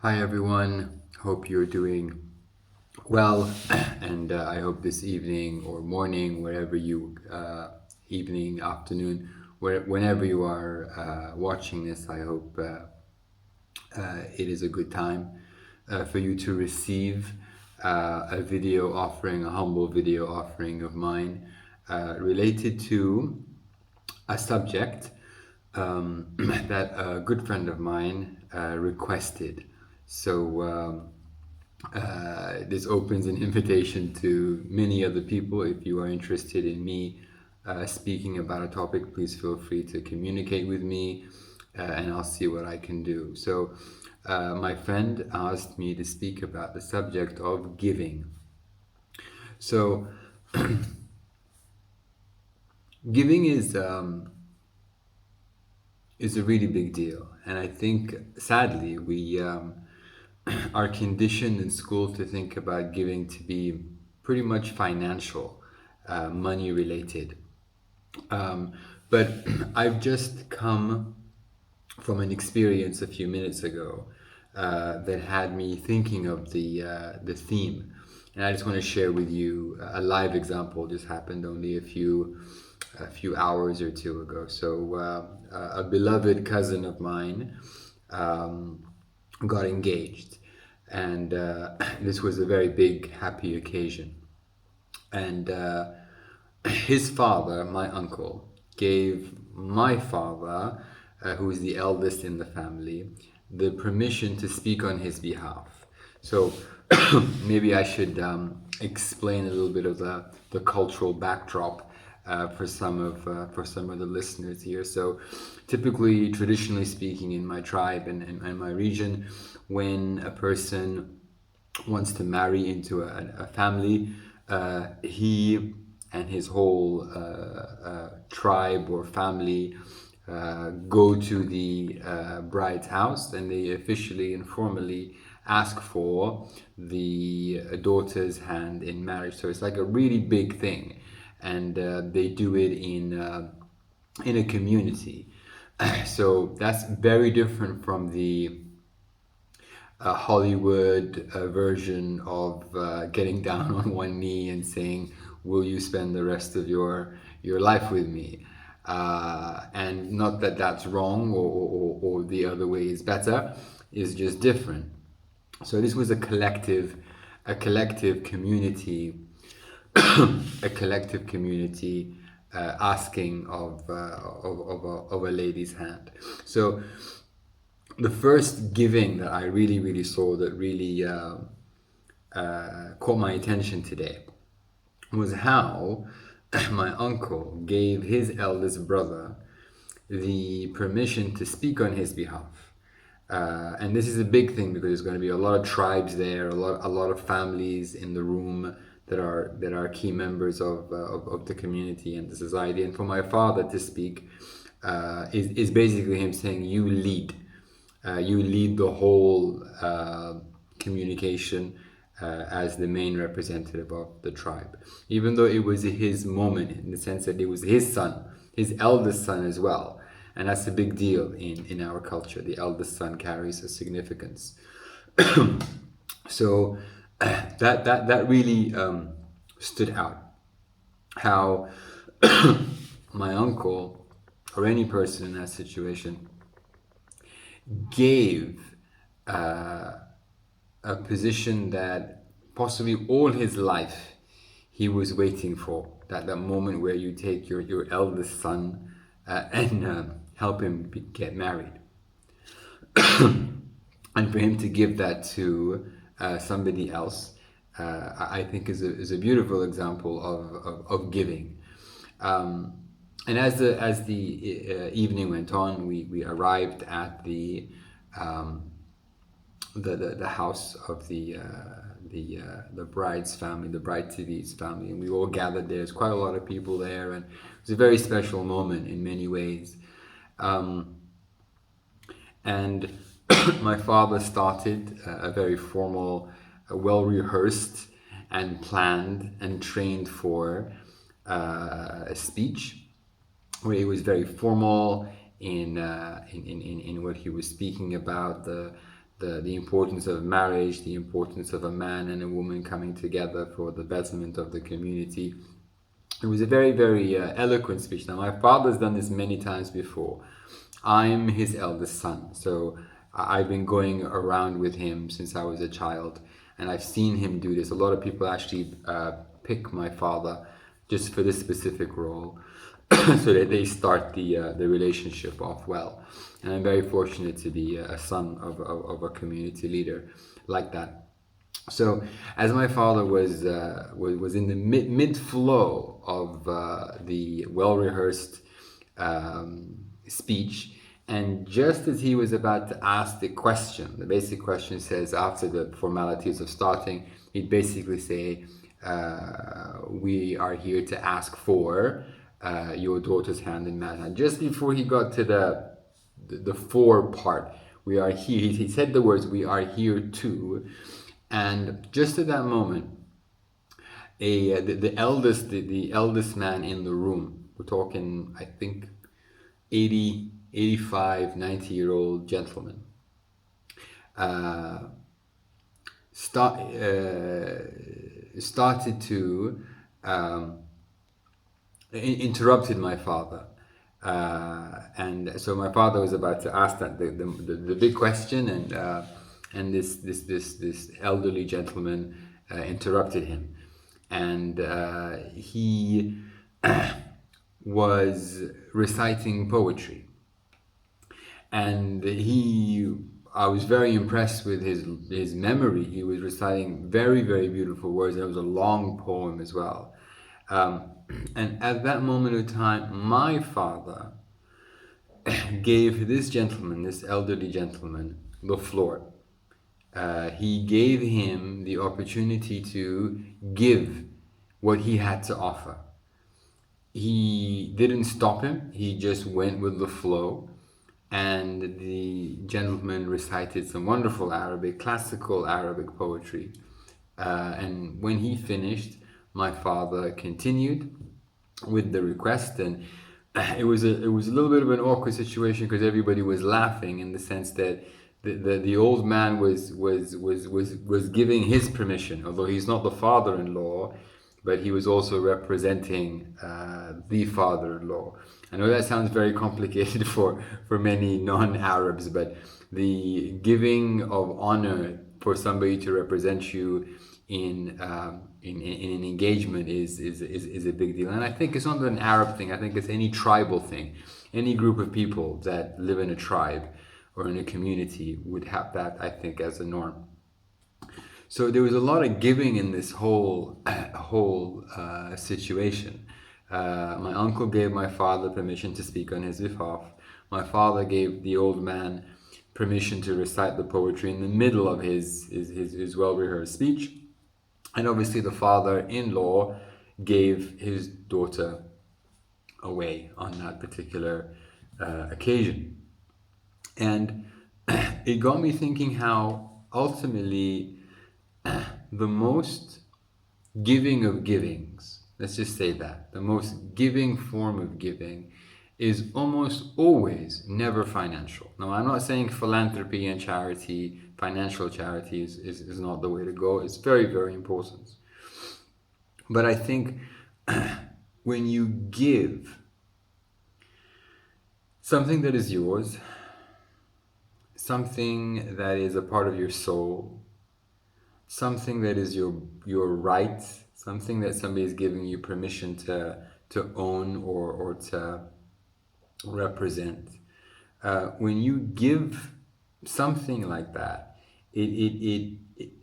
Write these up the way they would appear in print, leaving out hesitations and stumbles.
Hi everyone, hope you're doing well, and I hope this evening or morning, wherever you, evening, afternoon, whenever you are watching this, I hope it is a good time for you to receive a humble video offering of mine related to a subject that a good friend of mine requested. So this opens an invitation to many other people. If you are interested in me speaking about a topic, please feel free to communicate with me and I'll see what I can do. So my friend asked me to speak about the subject of giving. So giving is a really big deal, and I think sadly we are conditioned in school to think about giving to be pretty much financial, money related. But I've just come from an experience a few minutes ago that had me thinking of the theme, and I just want to share with you a live example. Just happened only a few hours or two ago. So a beloved cousin of mine got engaged, and this was a very big, happy occasion. And his father, my uncle, gave my father, who is the eldest in the family, the permission to speak on his behalf. So maybe I should explain a little bit of the cultural backdrop for some of the listeners here. So typically, traditionally speaking, in my tribe and my region, when a person wants to marry into a family, he and his whole tribe or family go to the bride's house, and they officially and formally ask for the daughter's hand in marriage. So it's like a really big thing, and they do it in a community. So that's very different from the Hollywood version of getting down on one knee and saying, "Will you spend the rest of your life with me?" And not that that's wrong or the other way is better. It's just different. So this was a collective community, a collective community asking of a lady's hand. So the first giving that I really saw that really caught my attention today was how my uncle gave his eldest brother the permission to speak on his behalf. And this is a big thing because there's going to be a lot of tribes there, a lot of families in the room that are key members of the community and the society. And for my father to speak is basically him saying, you lead the whole communication as the main representative of the tribe. Even though it was his moment, in the sense that it was his son, his eldest son as well. And that's a big deal in our culture. The eldest son carries a significance. So that really stood out. How my uncle, or any person in that situation, gave a position that possibly all his life he was waiting for. That moment where you take your eldest son and help him get married. And for him to give that to somebody else, I think is a beautiful example of giving. And as the evening went on, we arrived at the house of the bride's family, the bride-to-be's family, and we all gathered there. There's quite a lot of people there, and it was a very special moment in many ways. And my father started a very formal, well-rehearsed and planned and trained for a speech, where he was very formal in what he was speaking about, the the importance of marriage, the importance of a man and a woman coming together for the betterment of the community. It was a very, very eloquent speech. Now, my father's done this many times before. I'm his eldest son, so I've been going around with him since I was a child, and I've seen him do this. A lot of people actually pick my father just for this specific role, so that they start the relationship off well. And I'm very fortunate to be a son of a community leader like that. So, as my father was in the mid flow of the well rehearsed speech, and just as he was about to ask the question, the basic question says, after the formalities of starting, he'd basically say, "We are here to ask for your daughter's hand in marriage." And just before he got to the for part, we are here. He said the words, "We are here too." And just at that moment, the eldest man in the room, we're talking, I think, 80, 85, 90-year-old gentleman, started to interrupted my father. And so my father was about to ask that the big question, and this elderly gentleman interrupted him, and he was reciting poetry, and I was very impressed with his memory. He was reciting very, very beautiful words. It was a long poem as well. And at that moment of time, my father gave this gentleman, this elderly gentleman, the floor. He gave him the opportunity to give what he had to offer. He didn't stop him, he just went with the flow. And the gentleman recited some wonderful classical Arabic poetry. And when he finished, my father continued with the request, and it was a little bit of an awkward situation because everybody was laughing, in the sense that the old man was giving his permission, although he's not the father-in-law, but he was also representing the father-in-law. I know that sounds very complicated for many non-Arabs, but the giving of honor for somebody to represent you in an engagement is a big deal. And I think it's not an Arab thing. I think it's any tribal thing. Any group of people that live in a tribe or in a community would have that, I think, as a norm. So there was a lot of giving in this whole situation. My uncle gave my father permission to speak on his behalf. My father gave the old man permission to recite the poetry in the middle of his well-rehearsed speech. And obviously the father-in-law gave his daughter away on that particular occasion. And it got me thinking how ultimately the most giving of givings, let's just say that, the most giving form of giving is almost always never financial. Now, I'm not saying philanthropy and charity, financial charity is not the way to go. It's very, very important. But I think when you give something that is yours, something that is a part of your soul, something that is your right, something that somebody is giving you permission to own or to represent. When you give something like that,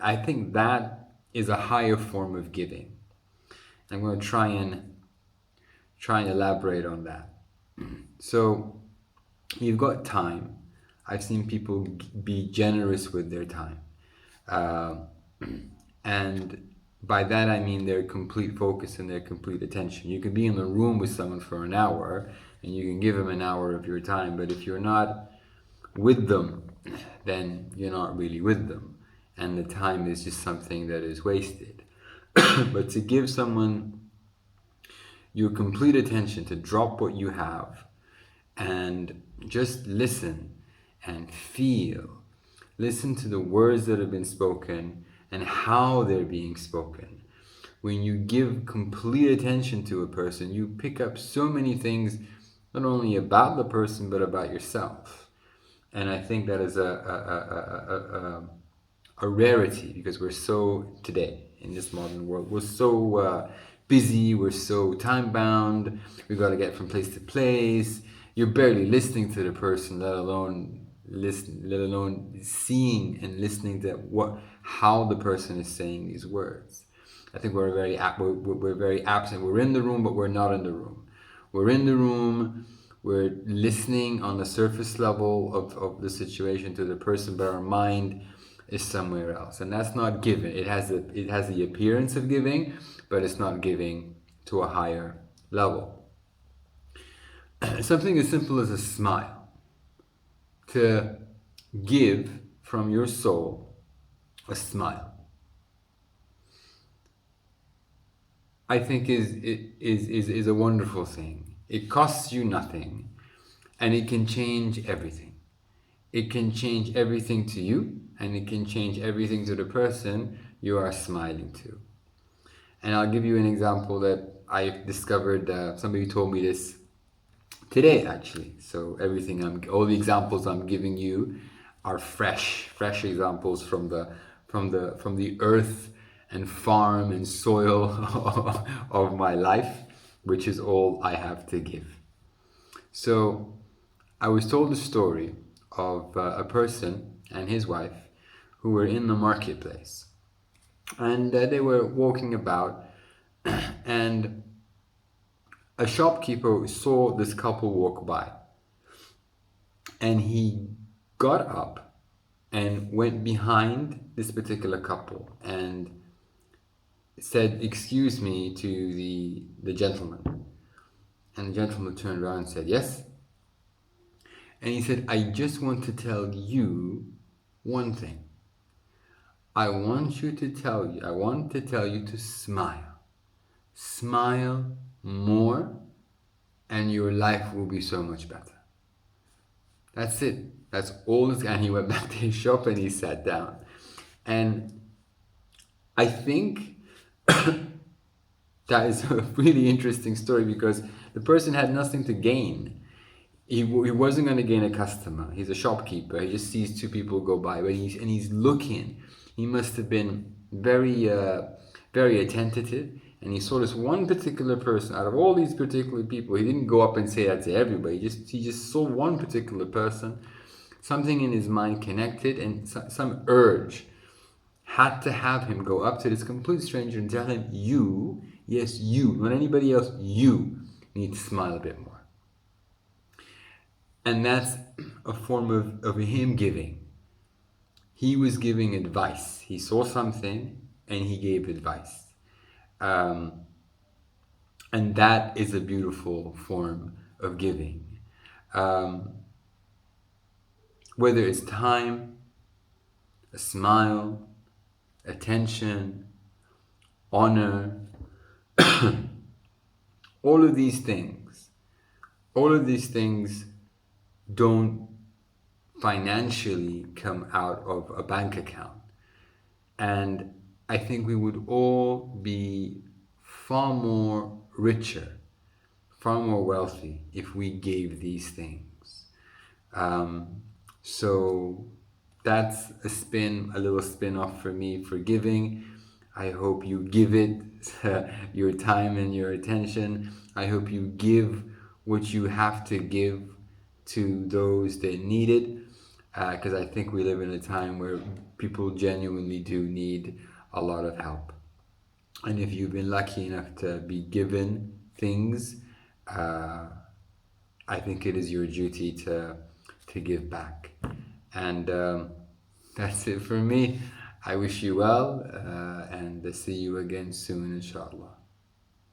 I think that is a higher form of giving. I'm going to try and elaborate on that. So you've got time. I've seen people be generous with their time. And by that I mean their complete focus and their complete attention. You can be in the room with someone for an hour and you can give them an hour of your time, but if you're not with them, then you're not really with them, and the time is just something that is wasted. But to give someone your complete attention, to drop what you have and just listen and feel Listen to the words that have been spoken and how they're being spoken. When you give complete attention to a person, you pick up so many things, not only about the person, but about yourself. And I think that is a rarity, because we're so, today, in this modern world, we're so busy, we're so time bound, we got to get from place to place. You're barely listening to the person, let alone seeing and listening to how the person is saying these words. I think we're very absent. We're in the room, but we're not in the room. We're in the room, we're listening on the surface level of the situation to the person, but our mind is somewhere else. And that's not giving. It has the appearance of giving, but it's not giving to a higher level. Something as simple as a smile. To give from your soul a smile, I think is a wonderful thing. It costs you nothing, and it can change everything. It can change everything to you, and it can change everything to the person you are smiling to. And I'll give you an example that I've discovered. Somebody told me this today, actually. So all the examples I'm giving you are fresh examples from the earth and farm and soil of my life, which is all I have to give. So I was told a story of a person and his wife who were in the marketplace, and they were walking about, and a shopkeeper saw this couple walk by, and he got up and went behind this particular couple and said, "Excuse me," to the gentleman. And the gentleman turned around and said, "Yes." And he said, "I just want to tell you one thing. I want to tell you to smile. Smile more, and your life will be so much better." That's it. That's all. And he went back to his shop and he sat down. And I think that is a really interesting story, because the person had nothing to gain. He wasn't going to gain a customer. He's a shopkeeper. He just sees two people go by, but he's looking. He must have been very very attentive, and he saw this one particular person out of all these particular people. He didn't go up and say that to everybody. He just saw one particular person. Something in his mind connected, and some urge had to have him go up to this complete stranger and tell him, "You, yes, you, not anybody else, you need to smile a bit more." And that's a form of him giving. He was giving advice. He saw something and he gave advice. And that is a beautiful form of giving. Whether it's time, a smile, attention, honor, all of these things don't financially come out of a bank account. And I think we would all be far more richer, far more wealthy if we gave these things. So that's a little spin off for me for giving. I hope you give it your time and your attention. I hope you give what you have to give to those that need it, because I think we live in a time where people genuinely do need a lot of help. And if you've been lucky enough to be given things, I think it is your duty to give back. And that's it for me. I wish you well, and see you again soon, inshallah.